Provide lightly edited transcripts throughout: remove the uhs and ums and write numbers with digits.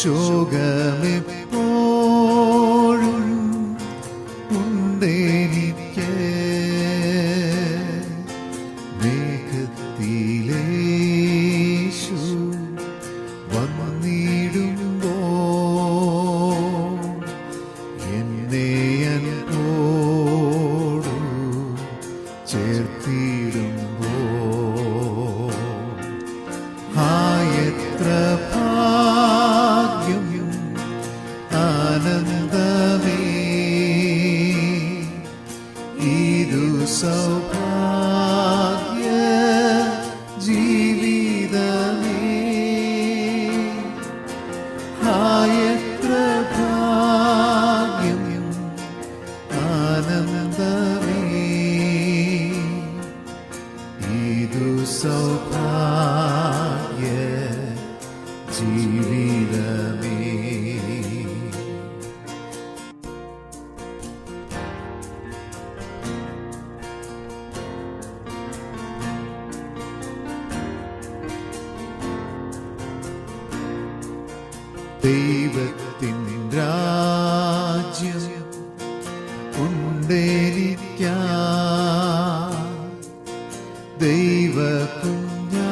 ശോകമെപ്പോഴും ഉണ്ടെനിക്ക് മേഘത്തിലേശു വന്നിടുമ്പോ എന്നെ അൻപോടു ചേർത്തിടുമ്പോ എത്ര ഭാഗ്യം ആനന്ദമേ ഇതു സൗഭാഗ്യ ജീവിതമേ എത്ര ഭാഗ്യം ആനന്ദമേ ഇതു സൗഭാഗ്യ ജീവിതമേ. ദൈവത്തിൻ രാജ്യം ഉണ്ടെനിക്കാൻ ദൈവ കുഞ്ഞാടും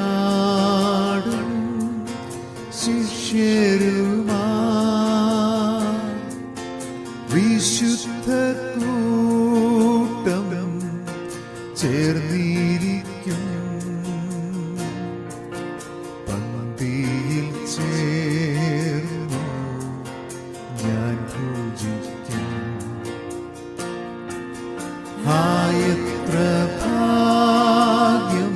ശിഷ്യരുമാ വിശുദ്ധ കൂട്ടം ചേർന്നിരിക്കും പന്തിയിൽ ചേർന്നു ഞാൻ പൂജിക്കും എത്ര ഭാഗ്യം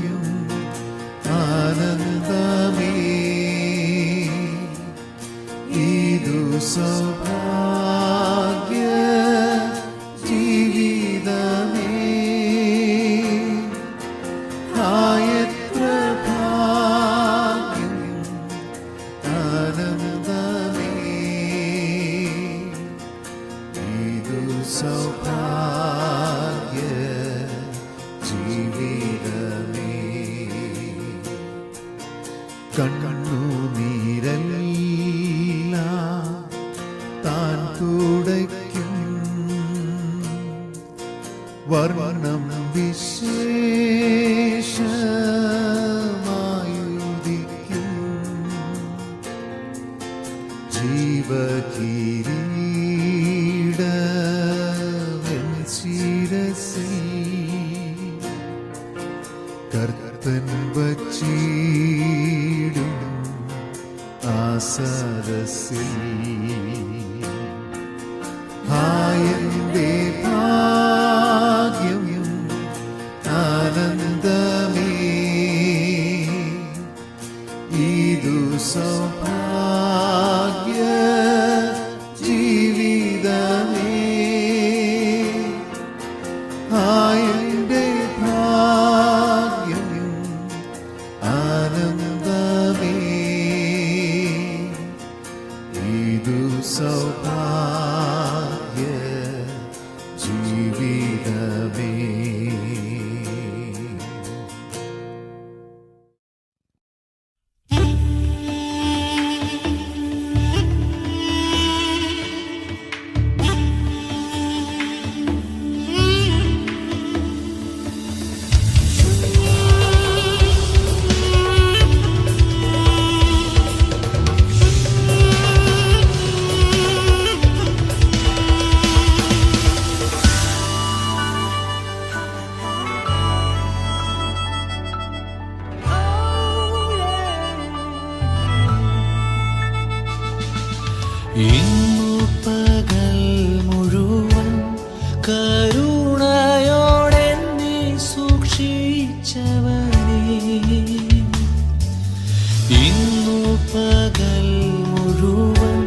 ആനന്ദമേ ഇതു സൗഭാഗ്യ ജീവിതമേ എത്ര ഭാഗ്യം ആനന്ദമേ ഇതു സൗഭാഗ്യ ജീവിതമേ. കണ്ണുനീരല്ല താൻ തുടയ്ക്കും വർണ്ണം വിശേഷമായുദിക്കും ജീവകിരീടമെൻ ശിരസിൽ കർത്തൻ വച്ചിടും ആസരസിൽ എന്റെ ഭാഗ്യം ആനന്ദമേ ഇതു സൗഭാഗ്യ ജീവിതമേ എന്റെ ഭാഗ്യം ആനന്ദമേ ഇതു സൗഭാഗ്യ ജീവിതമേ. ഇന്നു പകൽ മുഴുവൻ കരുണയോടെ നീ സൂക്ഷിച്ചവനേ, ഇന്നു പകൽ മുഴുവൻ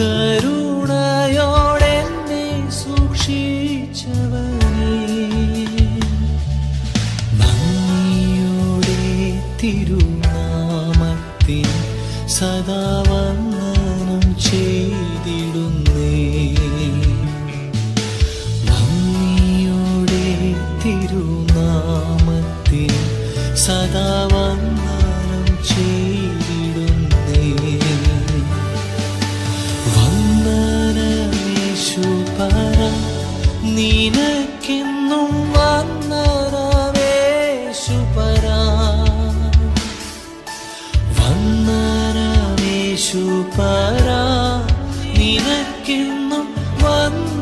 കരുണയോടെ നീ സൂക്ഷിച്ചവനേ, നന്ദിയോടെ തിരുനാമത്തിൻ സദാ വന്ദനം ചെയ്തിടുന്നേ, നന്ദിയോടെ തിരുനാമത്തിൻ സദാ വന്ദനം ചെയ്തിടുന്നേ. നിനക്കെന്നും വന്ദനമേശുപരാ വന്ദനമേശുപരാ നിനക്കെന്നും വന്ദനമേശുപരാ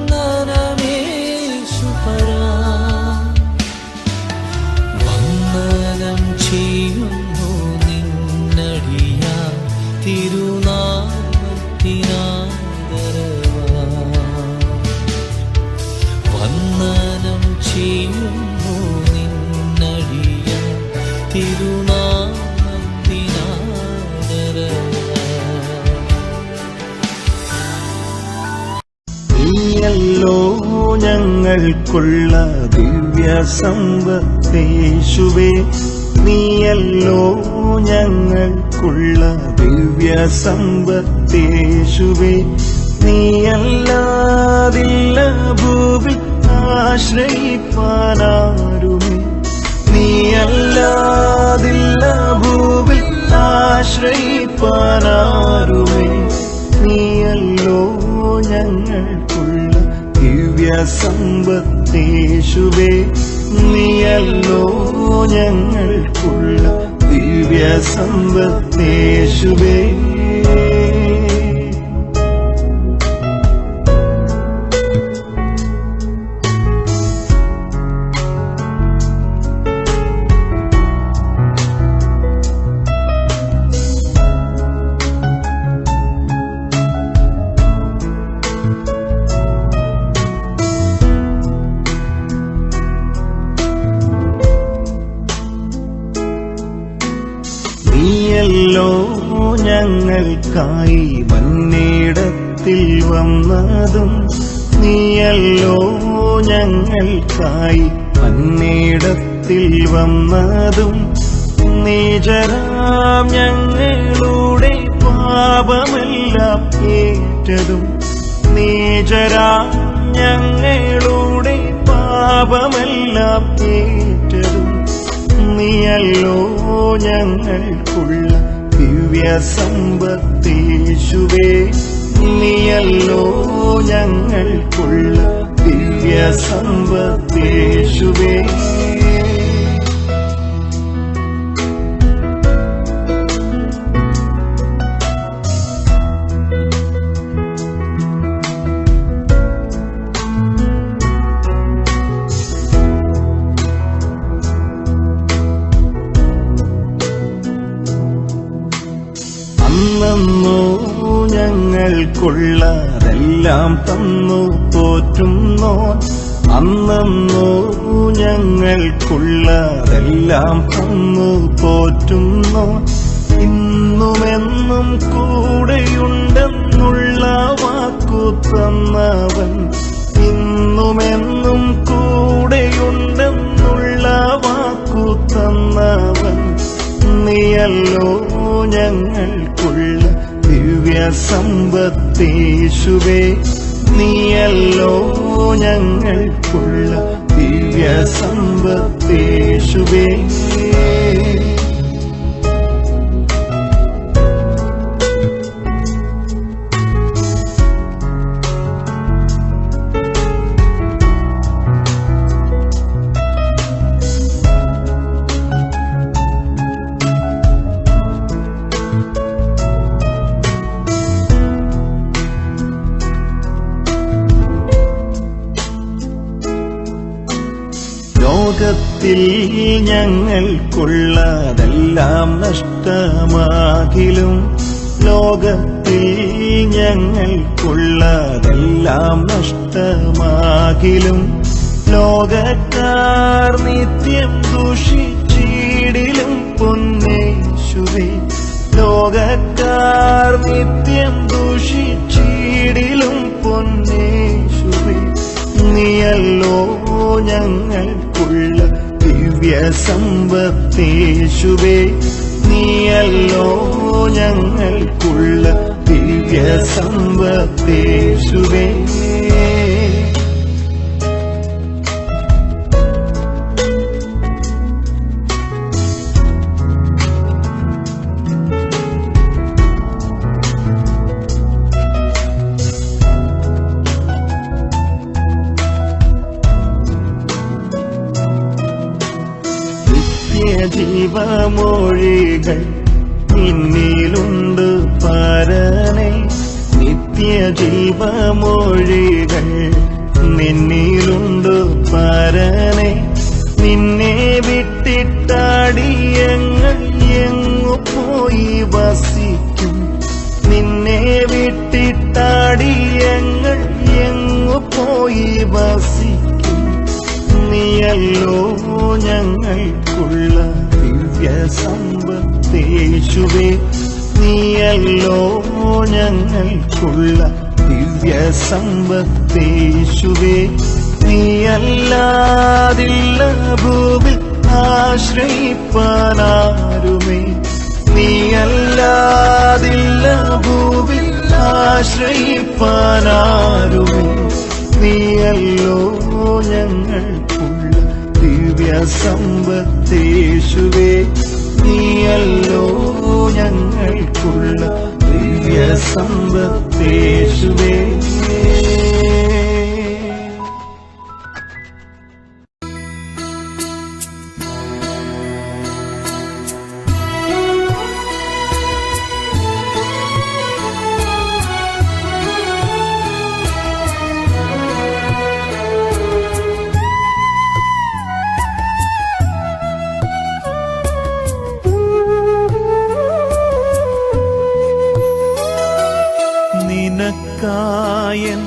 വന്ദനം ചെയ്യുന്നു നിന്നടിയാ തിരുനാമത്തിനാദരവാ വന്ദനം ചെയ്യുന്നു നിന്നടിയാ തിരുനാമത്തിനാദരവാ നീയല്ലോ ഞങ്ങൾക്കുള്ള ദിവ്യ സമ്പത്തേശുവേ നീയല്ലോ ഞങ്ങൾക്കുള്ള ദിവ്യ സമ്പത്തേശുവേ നീയല്ലാതില്ല ഭൂവിൽ ആശ്രയിപ്പാനാരുമേ നീയല്ലാതില്ല ഭൂവിൽ ആശ്രയിപ്പാനാരുമേ നീയല്ലോ ഞങ്ങൾക്കുള്ള ദിവ്യ സമ്പത്തേശുവേ നീയല്ലോ ഞങ്ങൾക്കുള്ള ദിവ്യ സമ്പത്തേശുവേ നീയല്ലോ ഞങ്ങൾക്കായി മന്നീടത്തിൽ വന്നതും നീയല്ലോ ഞങ്ങൾക്കായി മന്നീടത്തിൽ വന്നതും നീചരാം ഞങ്ങളുടെ പാപമെല്ലാം ഏറ്റതും നീചരാം ഞങ്ങളുടെ പാപമെല്ലാം ഏറ്റതും നീയല്ലോ ഞങ്ങൾക്കുള്ള ദിവ്യ സമ്പത്തേശുവേ നീയല്ലോ ഞങ്ങൾക്കുള്ള ദിവ്യ സമ്പത്തേശുവേ അന്നോ ഞങ്ങൾക്കുള്ളതെല്ലാം തന്നു പോറ്റുന്നോ അന്നോ ഞങ്ങൾക്കുള്ളതെല്ലാം തന്നു പോറ്റുന്നോ ഇന്നുമെന്നും കൂടെയുണ്ടെന്നുള്ള വാക്കു തന്നവൻ ഇന്നുമെന്നും കൂടെയുണ്ടെന്നുള്ള വാക്കു തന്നവൻ നീയല്ലോ ഞങ്ങൾക്കുള്ള ദിവ്യ സമ്പത്തേശുവേ നീയല്ലോ ഞങ്ങൾക്കുള്ള ദിവ്യ സമ്പത്തേശുവേ ലോകത്തിൽ ഞങ്ങൾക്കുള്ളതെല്ലാം നഷ്ടമാകിലും ലോകത്തിൽ ഞങ്ങൾക്കുള്ളതെല്ലാം നഷ്ടമാകിലും ലോകക്കാർ നിത്യം ദൂഷിച്ചിടിലും പൊന്നേശുവേ ലോകക്കാർ നിത്യം ദൂഷിച്ചിടിലും പൊന്നേശുവേ നീയല്ലോ ഞങ്ങൾക്കുള്ള ദിവ്യ സമ്പത്തേശുവേ നീയല്ലോ ഞങ്ങൾക്കുള്ള ദിവ്യ സമ്പത്തേശുവേ ജീവമൊഴികൾ നിന്നിലുണ്ട് പരനെ, നിത്യജീവമൊഴികൾ നിന്നിലുണ്ട് പരനെ. നിന്നെ വിട്ടിട്ടടിയങ്ങൾ എങ്ങു പോയി വസിക്കും, നിന്നെ വിട്ടിട്ടടിയങ്ങൾ എങ്ങു പോയി വസിക്കും. നീയല്ലോ ഞങ്ങൾക്കുള്ള ദിവ്യ സമ്പത്തേശുവേ, നീയല്ലോ ഞങ്ങൾക്കുള്ള ദിവ്യ സമ്പത്തേശുവേ. നീയല്ലാതില്ല ഭൂവിൽ ആശ്രയിപ്പാനാരുമേ, നീയല്ലാതില്ല ഭൂവിൽ ആശ്രയിപ്പാനാരുമേ. നീയല്ലോ ഞങ്ങൾക്കുള്ള ദിവ്യ സമ്പത്തേശുവേ, നീയല്ലോ ഞങ്ങൾക്കുള്ള ദിവ്യ സമ്പത്തേശുവേ. നിനക്കായൻ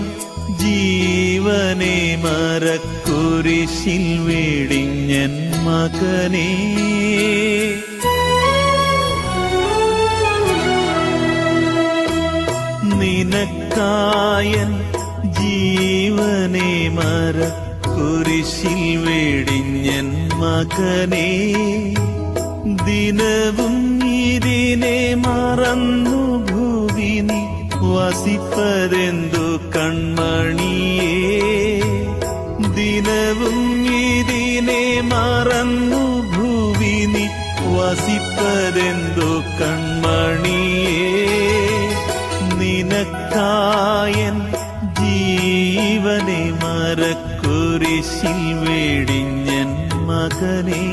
ജീവനെ മരക്കുരിശിൽ വെടിഞ്ഞൻ മകനേ, നിനക്കായൻ ജീവനെ മരക്കുരിശിൽ വെടിഞ്ഞൻ മകനേ. ദിനവും ഇതിനെ മറന്നു ഭൂവിനി വസിപ്പതെന്തു കൺമണിയേ, ദിനവും ഇതിനെ മറന്നു ഭൂവിനി വസിപ്പതെന്തു കൺമണിയേ. നിനക്കായൻ ജീവനെ മരക്കുരിശിൽ വെടിഞ്ഞൻ മകനേ.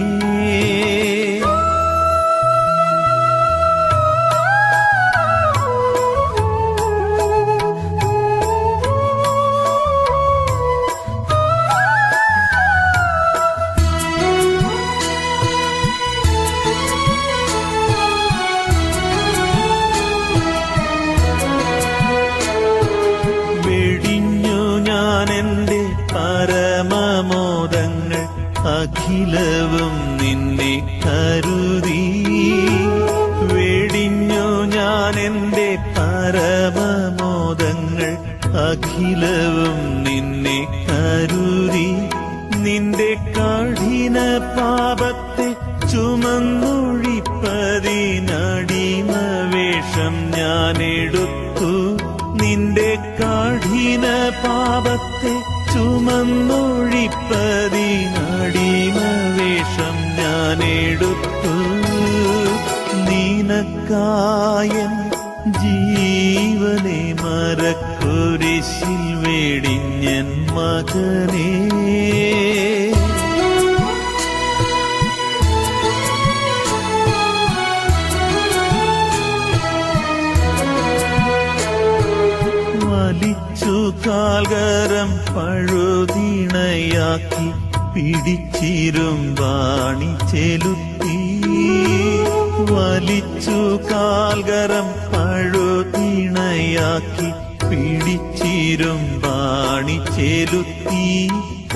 പരമമോദങ്ങൾ അഖിലവും നിന്നെ കരുതി, വെടിഞ്ഞു ഞാൻ എന്റെ പരമമോദങ്ങൾ അഖിലവും നിന്നെ കരുതി. നിന്റെ കഠിന പാപത്തെ ചുമന്നൊഴിപ്പതിനടിമ വേഷം ഞാനെടുത്തു, നിന്റെ കഠിന പാപത്തെ ചുമന്നൊഴിപ്പതിനടിമ വേഷം ഞാനെടുത്തു. നിനക്കായൻ ജീവനെ മരക്കുരിശിൽ വെടിഞ്ഞൻ മകനേ. വലിച്ചു കാൽകരം പഴുതിണയാക്കി പിടിച്ചിരുമ്പാണി ചെലുത്തി, വലിച്ചു കാൽകരം പഴുതിണയാക്കി പിടിച്ചിരുമ്പാണി ചെലുത്തി.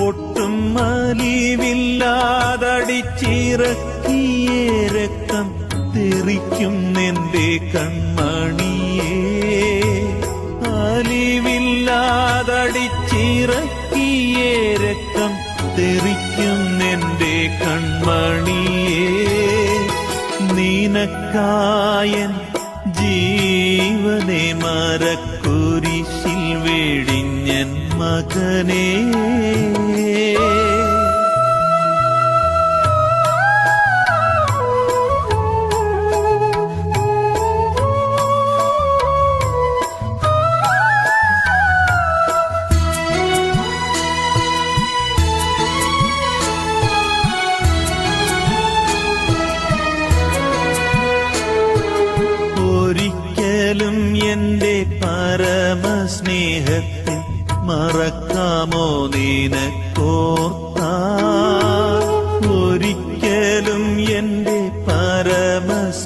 ഒട്ടും മലിവില്ലാതടിച്ചിറക്കിയേ രക്തം തെറിക്കും നിന്റെ കൺമണിയേ, അലിവില്ലാതടിച്ചിറക്കിയേ രക്തം തെറിക്കും നിന്റെ കൺമണിയേ. നിനക്കായൻ ജീവനെ മരക്കുരിശിൽ വെടിഞ്ഞൻ മകനേ.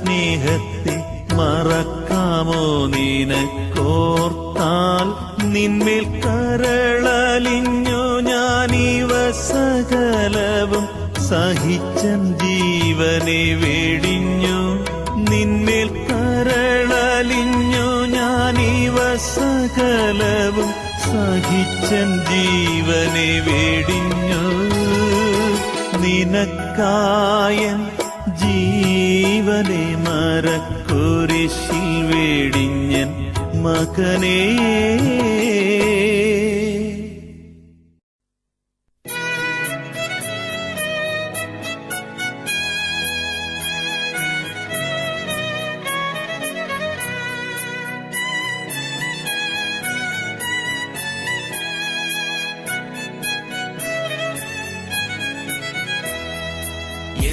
സ്നേഹത്തെ മറക്കാമോ നിനക്കോർത്താൽ? നിന്മേൽ കരളലിഞ്ഞു ഞാനീവ സകലവും സഹിച്ചൻ ജീവനെ വെടിഞ്ഞു. നിന്മേൽ കരളലിഞ്ഞു ഞാനീവ സകലവും സഹിച്ചൻ ജീവനെ വെടിഞ്ഞു. നിനക്കായൻ ജീവനെ മരക്കുരിശിൽ വെടിഞ്ഞൻ മകനേ.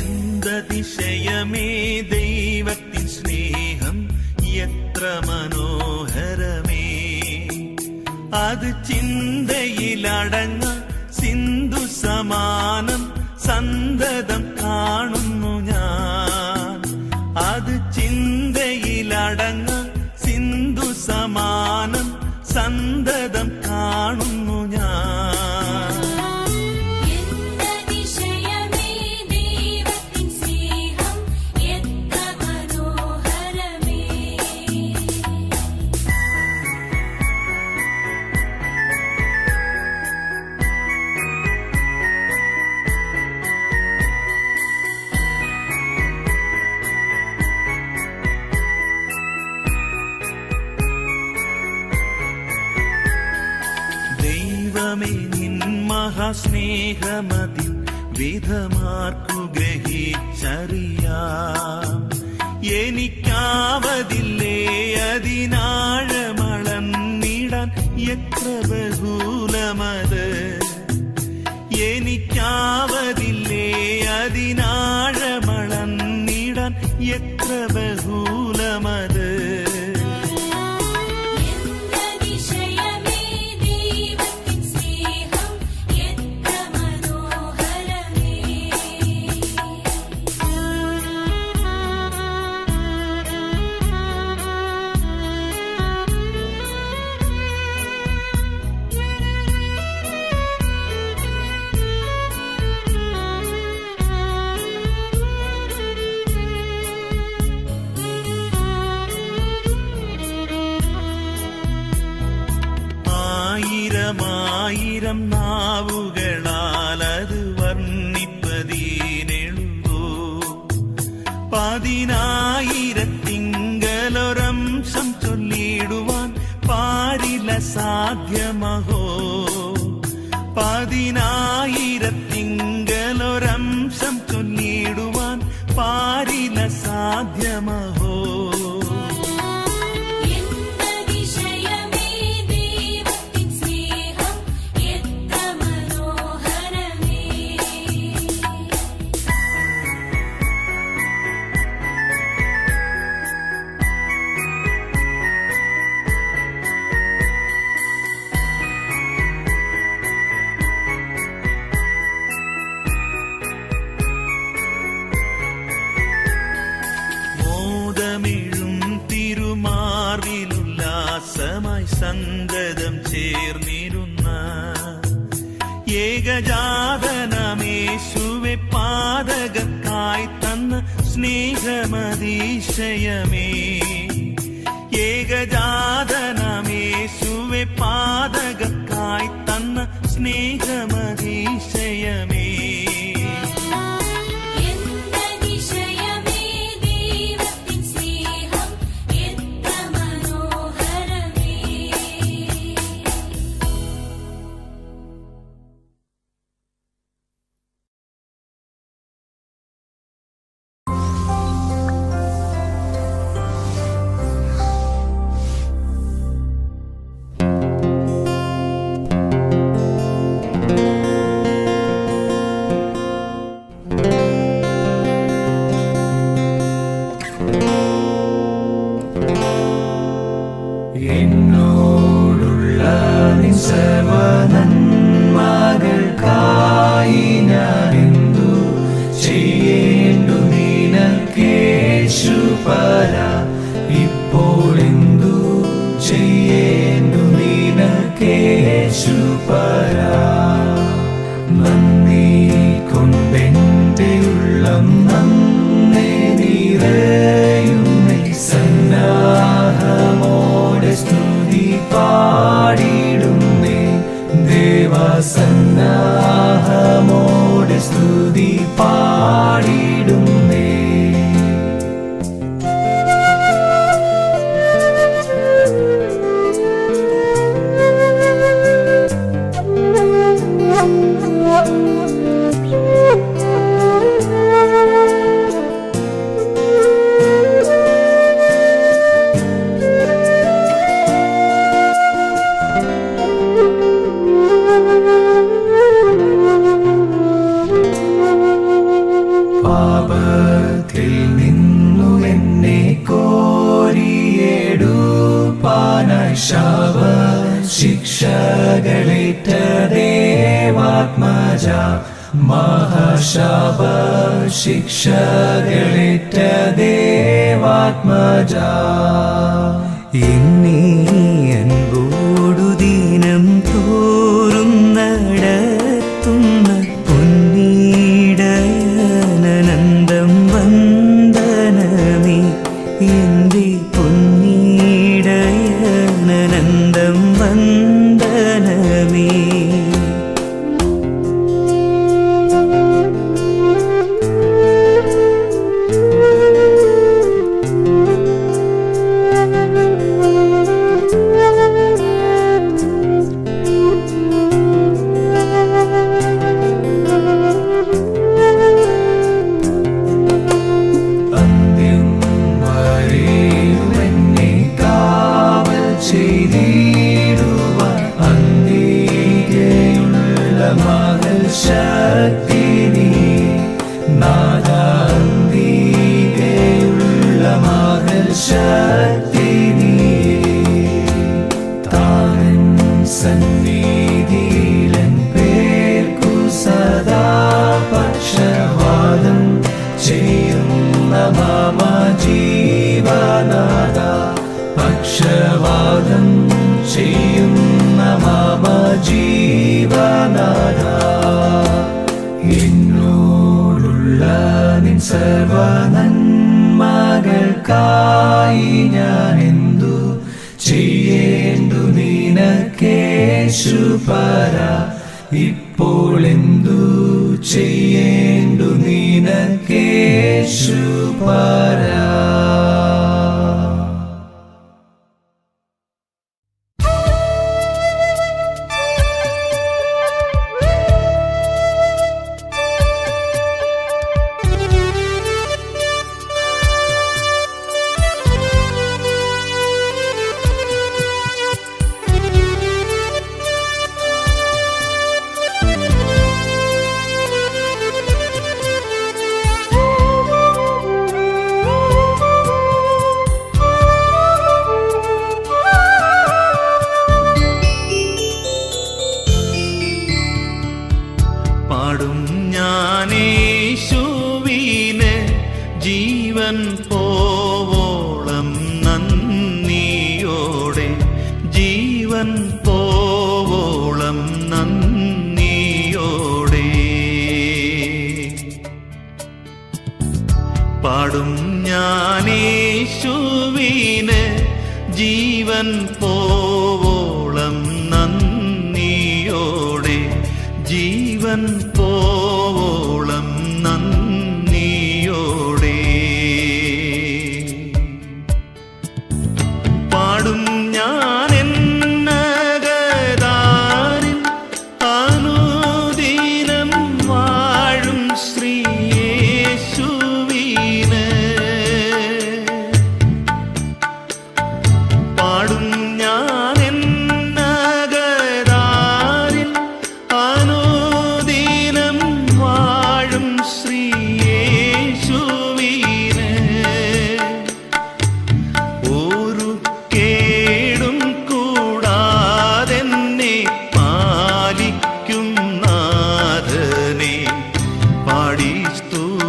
എന്തതിശയമേ ദൈവത്തിൻ സ്നേഹം, എത്ര മനോഹരമേ! അത് ചിന്തയിലടങ്ങ സിന്ധു സമാനം സന്തതം കാണുന്നു ഞാൻ. അത് ചിന്തയിലടങ്ങ സിന്ധു സമാനം സന്തതം കാണുന്നു ഞാൻ. ദൈവമേ, നിൻ മഹാസ്നേഹമതിൽ വിധമാർക്കു ഗ്രഹിച്ചറിയാം. എനിക്കാവതില്ലേ അതിനാഴമളന്നിടാൻ എത്ര ബഹുലമത്. എനിക്കാവതില്ലേ അതിനാഴമളന്നിടാൻ എത്ര ബഹുലമത്. ആയിരം നാവുകളാൽ അത് വർണ്ണിപ്പതീനെഴുതോ. 10,000 ചൊല്ലിടുവാൻ പാരില സാധ്യമഹോ. 10,000 ചൊല്ലിടുവാൻ പാരില സാധ്യമഹോ. തിരുമാർവിലുല്ലാസമായി സന്തതം ചേർന്നിരുന്ന ഏകജാതനമേശുവെ പാതകക്കായി തന്ന സ്നേഹമതിശയമേ. ഏകജാതനമേശുവെ പാതകക്കായി തന്ന സ്നേഹമതിശയമേ. ശാപ ശിക്ഷകളേറ്റ ദേവാത്മജ മഹാശാപ ശിക്ഷകളേറ്റ ദേവാത്മജ എന്നീ അൻപോടു ദിനം തോറും നടത്തുന്ന പൊന്നീടയനന്തം വന്ദനമേ എൻ്റെ പൊന്നീടയനന്തം വന്ദനമേ സന്നിധിയിലൻ പേർക്കു സദാ പക്ഷവാദം ചെയ്യുന്ന മമ ജീവനാഥ പക്ഷവാദം ചെയ്യുന്ന മമ ജീവനാഥ എന്നോടുള്ള നിൻ സർവ നന്മകൾക്കായി ഞാൻ എന്തു ചെയ്യേണ്ടു നിനക്കേശുപര ഇപ്പോൾ എന്തു ചെയ്യേണ്ടു നിനക്കേശുപര പാടും ഞാനേശുവിന് ജീവൻ പോവോളം നന്ദിയോടെ ജീവൻ പോവോളം നന്ദിയോടെ പാടും ഞാനേശുവിന് ജീവൻ പോവോളം നന്ദിയോടെ ജീവൻ പോവോളം നന്ദിയോടെ പാടും ഞാൻ എന്നകതാരിൽ അനുദിനം വാഴും ശ്രീയേശുവിന് പാടും ഞാൻ എന്നകതാരിൽ അനുദിനം വാഴും ശ്രീയേശുവിന് ഒരു കേടും കൂടാതെന്നെ പാലിക്കും നാഥനെ പാടി സ്തുതിക്കുമെന്നും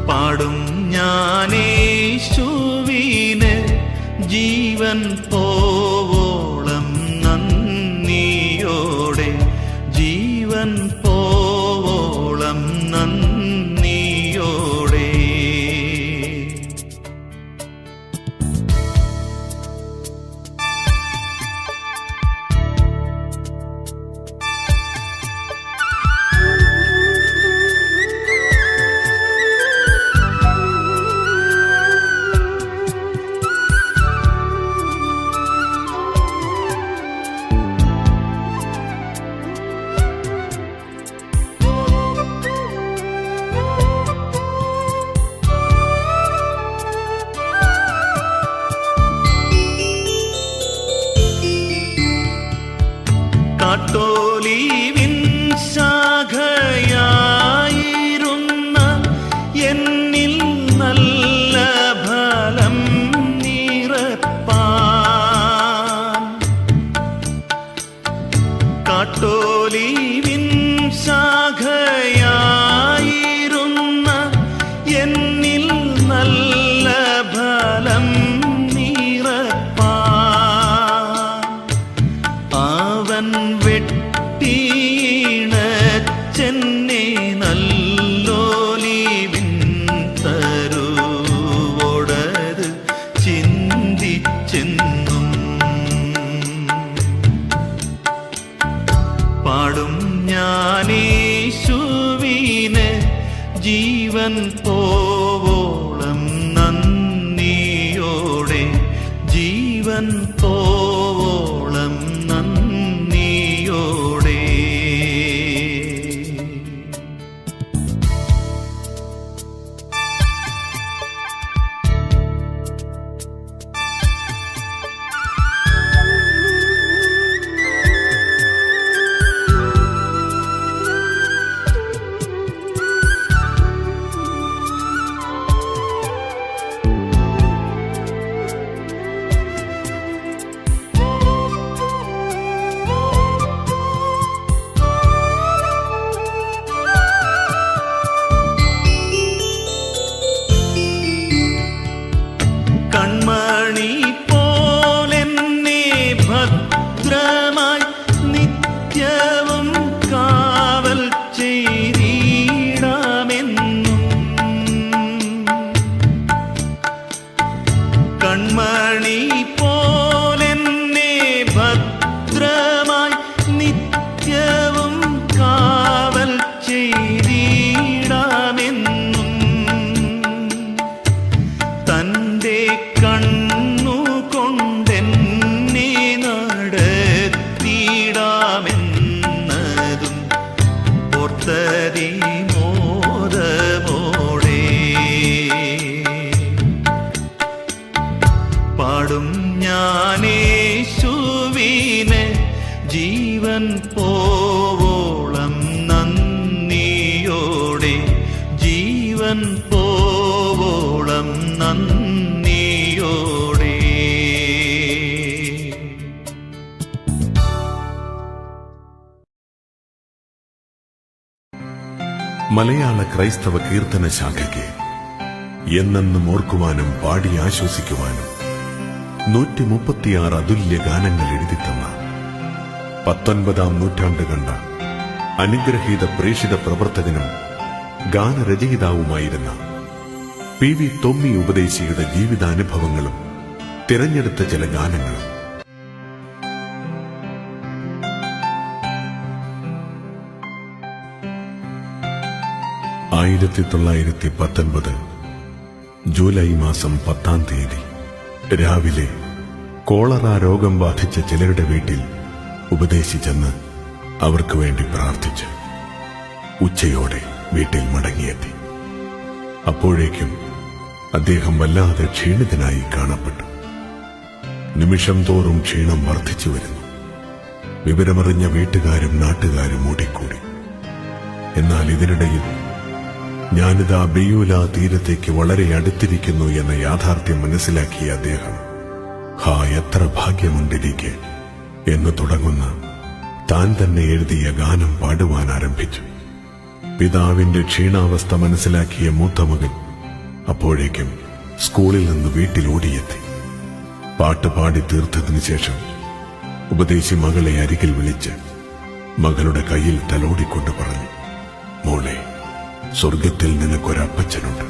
പാടും ഞാനേശുവിന് ജീവൻ പോവോളം നന്ദിയോടെ ജീവൻ പോവോളം നന്ദിയോടെ ജീവൻ പോവോളം നന്ദിയോടെ, ജീവൻ പോവോളം നന്ദിയോടെ. കൺമണി പോലെന്നെ ഭദ്രമായി നിത്യവും കാവൽ ചെയ്തിടാമെന്നും. കൺമണി പോലെന്നെ ഭദ്രമായി നിത്യവും കാവൽ ചെയ്തിടാമെന്നും. തൻ്റെ കണ്ണുകൊണ്ടെന്നെ നടത്തിടാമെന്നതും ഓർത്തതി മോദമോടെ. പാടും ഞാനേശുവിന് ജീവൻ പോവോളം നന്ദിയോടെ, ജീവൻ പോവോളം നന്ദിയോടെ. മലയാള ക്രൈസ്തവ കീർത്തന ശാഖയ്ക്ക് എന്നെന്നും ഓർക്കുവാനും പാടി ആശ്വസിക്കുവാനും 136 അതുല്യ ഗാനങ്ങൾ എഴുതിത്തന്ന 19-ാം നൂറ്റാണ്ട് കണ്ട അനുഗ്രഹീത പ്രേഷിത പ്രവർത്തകനും ഗാനരചയിതാവുമായിരുന്ന PV ടോമി ഉപദേശിയുടെ ജീവിതാനുഭവങ്ങളും തിരഞ്ഞെടുത്ത ചില ഗാനങ്ങളും. 1919 ജൂലൈ മാസം 10-ാം തീയതി രാവിലെ കോളറ രോഗം ബാധിച്ച ചിലരുടെ വീട്ടിൽ ഉപദേശിച്ചെന്ന് അവർക്ക് വേണ്ടി പ്രാർത്ഥിച്ച് ഉച്ചയോടെ വീട്ടിൽ മടങ്ങിയെത്തി. അപ്പോഴേക്കും അദ്ദേഹം വല്ലാതെ ക്ഷീണിതനായി കാണപ്പെട്ടു. നിമിഷം തോറും ക്ഷീണം വർദ്ധിച്ചു വരുന്നു. വിവരമറിഞ്ഞ വീട്ടുകാരും നാട്ടുകാരും ഓടിക്കൂടി. എന്നാൽ ഇതിനിടയിൽ ഞാനിതാ ബെയൂല തീരത്തേക്ക് വളരെ അടുത്തിരിക്കുന്നു എന്ന യാഥാർത്ഥ്യം മനസ്സിലാക്കിയ അദ്ദേഹം ഹാ എത്ര ഭാഗ്യമുണ്ടെനിക്ക് എന്ന് തുടങ്ങുന്ന താൻ തന്നെ എഴുതിയ ഗാനം പാടുവാൻ ആരംഭിച്ചു. പിതാവിന്റെ ക്ഷീണാവസ്ഥ മനസ്സിലാക്കിയ മൂത്ത മകൻ അപ്പോഴേക്കും സ്കൂളിൽ നിന്ന് വീട്ടിൽ ഓടിയെത്തി. പാട്ട് പാടി തീർത്തതിനു ശേഷം ഉപദേശി മകളെ അരികിൽ വിളിച്ച് മകളുടെ കയ്യിൽ തലോടിക്കൊണ്ട് പറഞ്ഞു, മോളെ, സ്വർഗത്തിൽ നിനക്കൊരപ്പച്ചനുണ്ട്.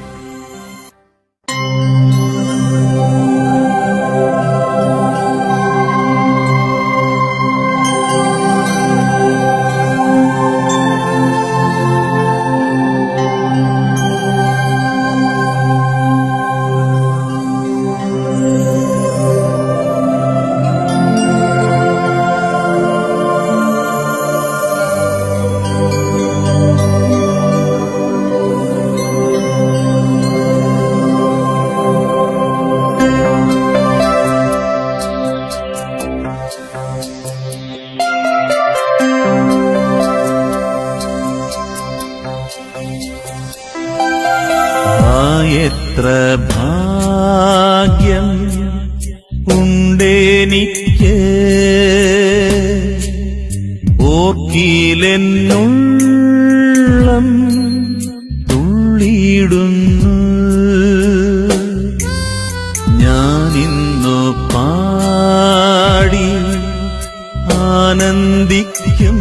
എത്ര ഭാഗ്യം ഉണ്ടെനിക്ക്, ഓർക്കിലെന്നുള്ളം തുള്ളിയിടുന്നു. ഞാനിന്നു പാടി ആനന്ദിക്കും,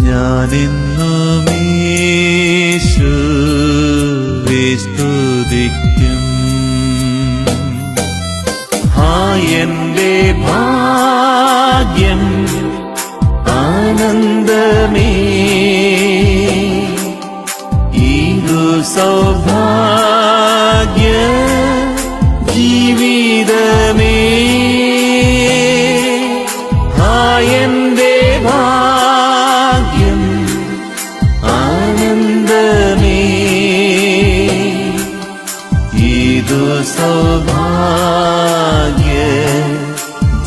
ഞാനെന്നും യേശുവെ സ്തുതിക്കും. എന്റെ ഭാഗ്യം ആനന്ദമേ, സൗഭാഗ്യ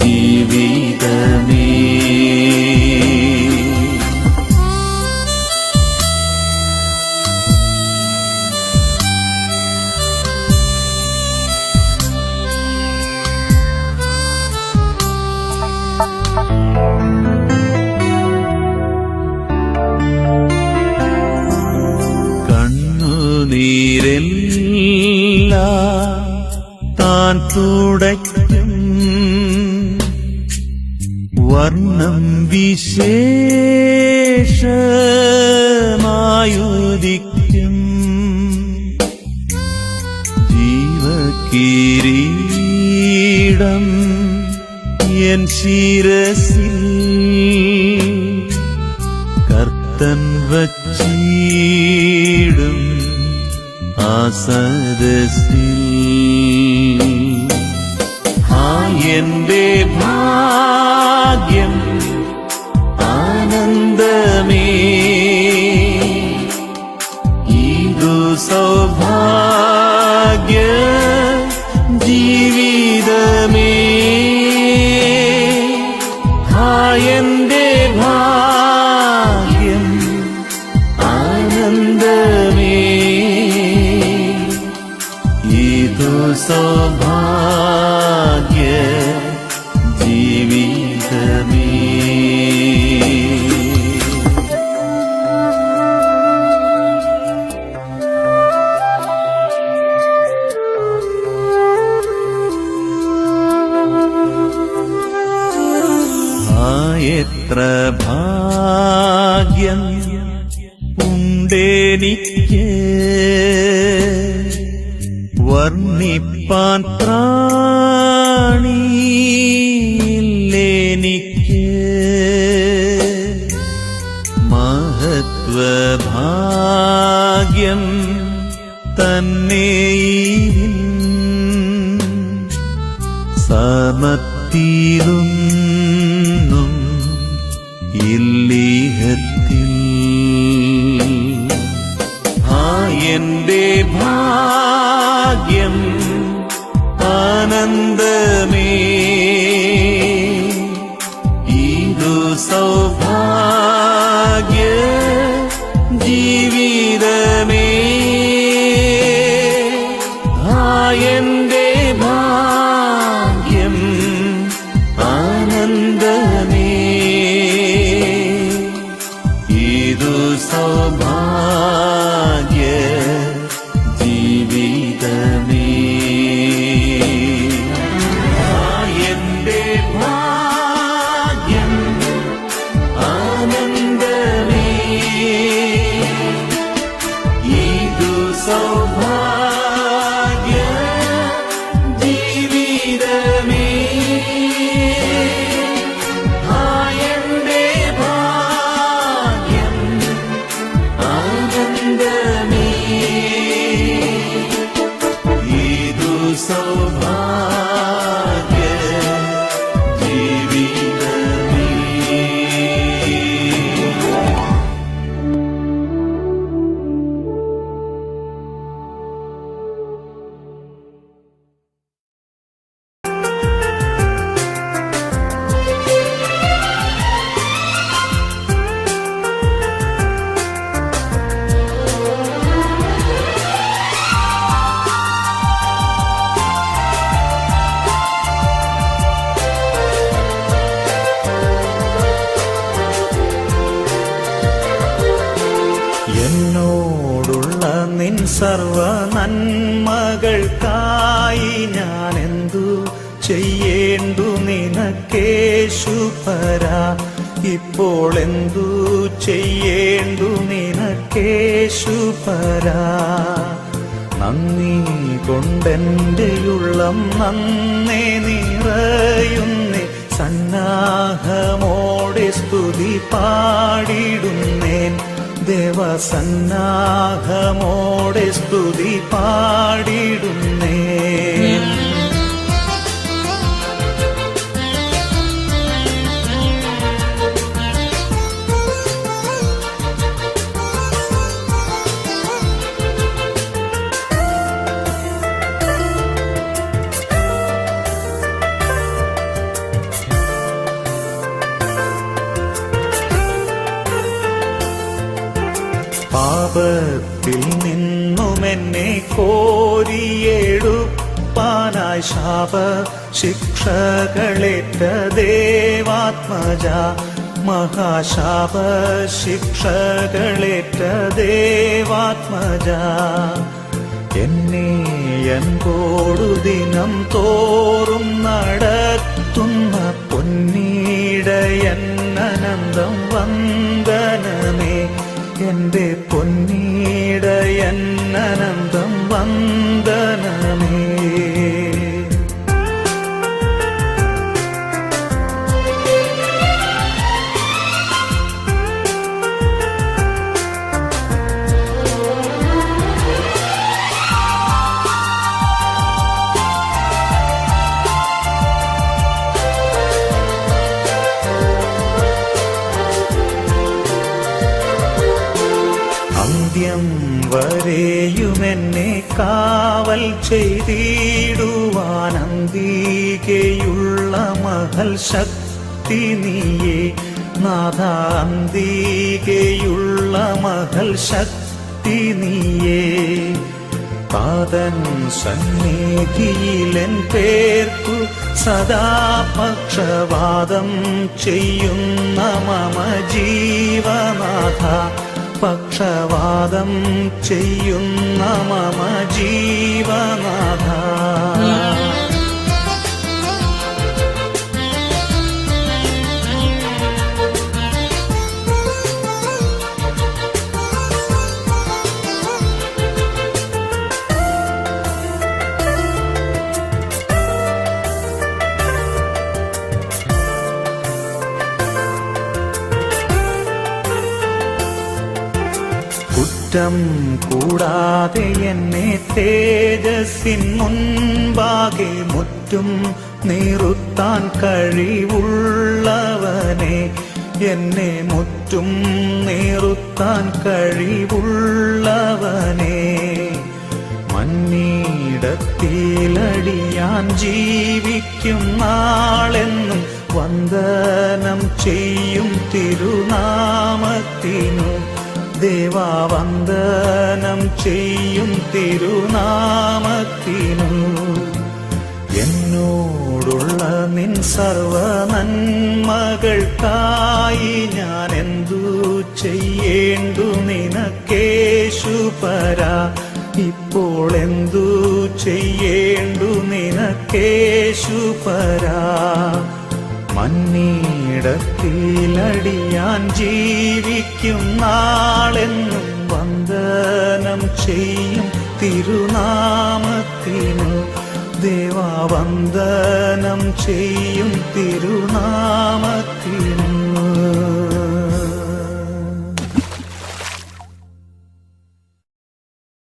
ജീവിതമേ. കണ്ണുനീരെല്ലാം താൻ തുടയ്ക്കും, വർണ്ണം വിശേഷമായുദിക്കും, ജീവകിരീടം എൻ ശിരസിൽ കർത്തൻ വച്ചിടും ആ സദസ്സിൽ. എന്റെ ഭാഗ്യം ആനന്ദമേ, ഇതു സൗഭാഗ്യ ജീവിതമേ. എന്റെ ഭാഗ്യം ആനന്ദമേ, ഇതു സൗഭാഗ്യ ജീവിതമേ. എത്ര ഭാഗ്യം ഉണ്ടെനിക്ക്, വർണ്ണിപ്പാൻ ത്രാണിയില്ലെനിക്ക്. മഹത്വഭാഗ്യം തന്നെ സമത്തിലൊന്നും ഇല്ലിഹത്തിൽ. എന്റെ ഭാഗ്യം ആനന്ദമേ, ഇതു സൗഭാഗ്യ ജീവിതമേ. എന്റെ ഭാഗ്യം ആനന്ദമേ, ഇതു സൗഭാഗ്യ ജീവിതമേ. എന്റെ ഭാഗ്യം ആനന്ദമേ, ഇതു സൗഭാഗ്യ ജീവിതമേ. എന്റെ ഭാഗ്യം ആനന്ദമേ, ഇതു സൗഭാഗ്യ ജീവിതമേ. എന്നോടുള്ള നിൻ സർവ നന്മകൾക്കായി ഞാൻ എന്തു ചെയ്യേണ്ടു നിനക്കേശുപരാ. ഇപ്പോൾ എന്തു ചെയ്യേണ്ടു നിനക്കേശുപരാ. നന്ദി കൊണ്ടെൻ്റെ ഉള്ളം നന്നേ നിറയുന്നേ, സന്നാഹമോടെ സ്തുതി പാടിടുന്നേൻ. ദേവസന്നാഹമോടെ സ്തുതി പാടിടുന്നേൻ. പാപത്തിൽ നിന്നുമെന്നെ കോരിയെടുപ്പാനായി ശാപ ശിക്ഷകളേറ്റ ദേവാത്മജ, മഹാശാപ ശിക്ഷകളേറ്റ ദേവാത്മജ, എന്നെ അൻപോടു ദിനം തോറും നടത്തുന്ന പൊന്നീടയൻ അനന്തം വന്ദനമേ, എന്റെ പൊന്നീടയൻ അനന്തം വന്ദനമേ. അന്ത്യം വരെയുമെന്നെ കാവൽ ചെയ്തിടുവാൻ അന്തികയുള്ള മഹൽ ശക്തി നീയേ നാഥ, അന്തികയുള്ള മഹൽ ശക്തി നീയേ. പാദൻ സന്നിധിയിലെൻ പേർക്കു സദാ പക്ഷവാദം ചെയ്യുന്ന മമ ജീവനാഥ, പക്ഷവാദം ചെയ്യുന്ന മമ ജീവനാഥ. കുറ്റം കൂടാതെ എന്നെ തേജസ്സിൻ മുൻപാകെ മുറ്റും നിറുത്താൻ കഴിവുള്ളവനെ, എന്നെ മുറ്റും നിറുത്താൻ കഴിവുള്ളവനെ. മന്നീടത്തിലടിയാൻ ജീവിക്കും നാളെന്നും വന്ദനം ചെയ്യും തിരുനാമത്തിനു, ദേവാ വന്ദനം ചെയ്യും തിരുനാമത്തിനു. എന്നോടുള്ള നിൻ സർവ നന്മകൾക്കായി ഞാൻ എന്തു ചെയ്യേണ്ടു നിനക്കേശുപരാ, ഇപ്പോൾ എന്തു ചെയ്യേണ്ടു നിനക്കേശുപരാ. മന്നീടത്തിലടിയാൻ ജീവിക്കും നാളെന്നും വന്ദനം ചെയ്യും തിരുനാമത്തിനു, ദേവാ വന്ദനം ചെയ്യും തിരുനാമ